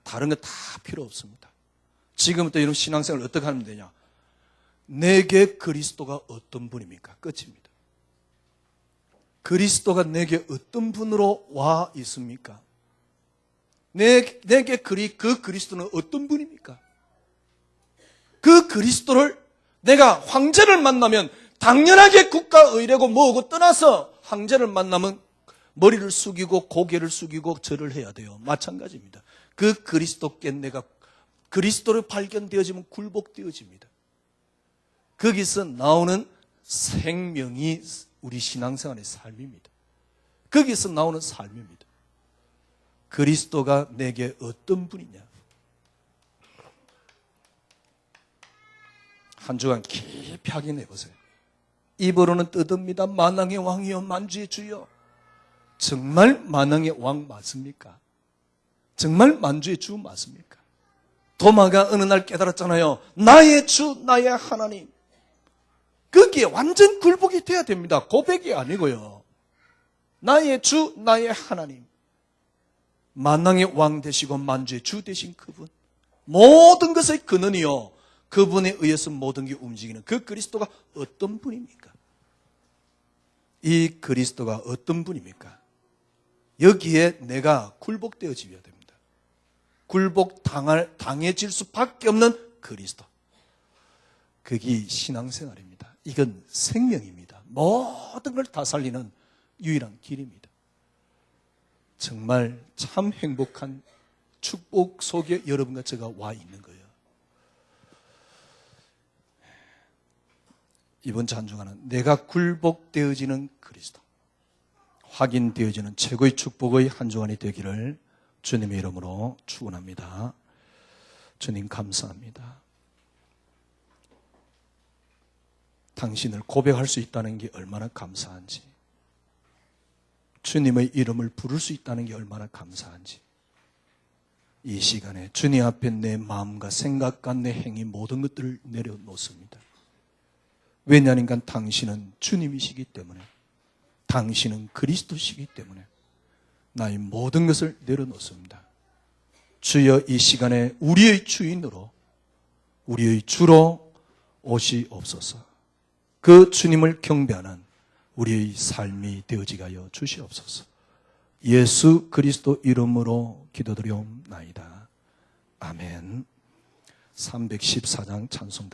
다른 거 다 필요 없습니다. 지금부터 여러분 신앙생활을 어떻게 하면 되냐? 내게 그리스도가 어떤 분입니까? 끝입니다. 그리스도가 내게 어떤 분으로 와 있습니까? 내게 그 그리스도는 어떤 분입니까? 그 그리스도를 내가 황제를 만나면 당연하게 국가 의례고 뭐고 떠나서 황제를 만나면 머리를 숙이고 고개를 숙이고 절을 해야 돼요. 마찬가지입니다. 그 그리스도께 내가 그리스도를 발견되어지면 굴복되어집니다. 거기서 나오는 생명이 우리 신앙생활의 삶입니다. 거기서 나오는 삶입니다. 그리스도가 내게 어떤 분이냐? 한 주간 깊이 확인해 보세요. 입으로는 떠듭니다. 만왕의 왕이여 만주의 주여. 정말 만왕의 왕 맞습니까? 정말 만주의 주 맞습니까? 도마가 어느 날 깨달았잖아요. 나의 주, 나의 하나님. 거기에 완전 굴복이 돼야 됩니다. 고백이 아니고요. 나의 주, 나의 하나님. 만왕의 왕 되시고 만주의 주 되신 그분. 모든 것의 근원이요. 그분에 의해서 모든 게 움직이는 그 그리스도가 어떤 분입니까? 이 그리스도가 어떤 분입니까? 여기에 내가 굴복되어져야 됩니다. 당해질 수밖에 없는 그리스도. 그게 신앙생활입니다. 이건 생명입니다. 모든 걸 다 살리는 유일한 길입니다. 정말 참 행복한 축복 속에 여러분과 제가 와 있는 거예요. 이번 주 한 주간은 내가 굴복되어지는 그리스도, 확인되어지는 최고의 축복의 한 주간이 되기를 주님의 이름으로 축원합니다. 주님 감사합니다. 당신을 고백할 수 있다는 게 얼마나 감사한지, 주님의 이름을 부를 수 있다는 게 얼마나 감사한지, 이 시간에 주님 앞에 내 마음과 생각과 내 행위 모든 것들을 내려놓습니다. 왜냐하니까 당신은 주님이시기 때문에, 당신은 그리스도시기 때문에 나의 모든 것을 내려놓습니다. 주여 이 시간에 우리의 주인으로, 우리의 주로 오시옵소서. 그 주님을 경배하는 우리의 삶이 되어지게 하여 주시옵소서. 예수 그리스도 이름으로 기도드리옵나이다. 아멘. 314장 찬송.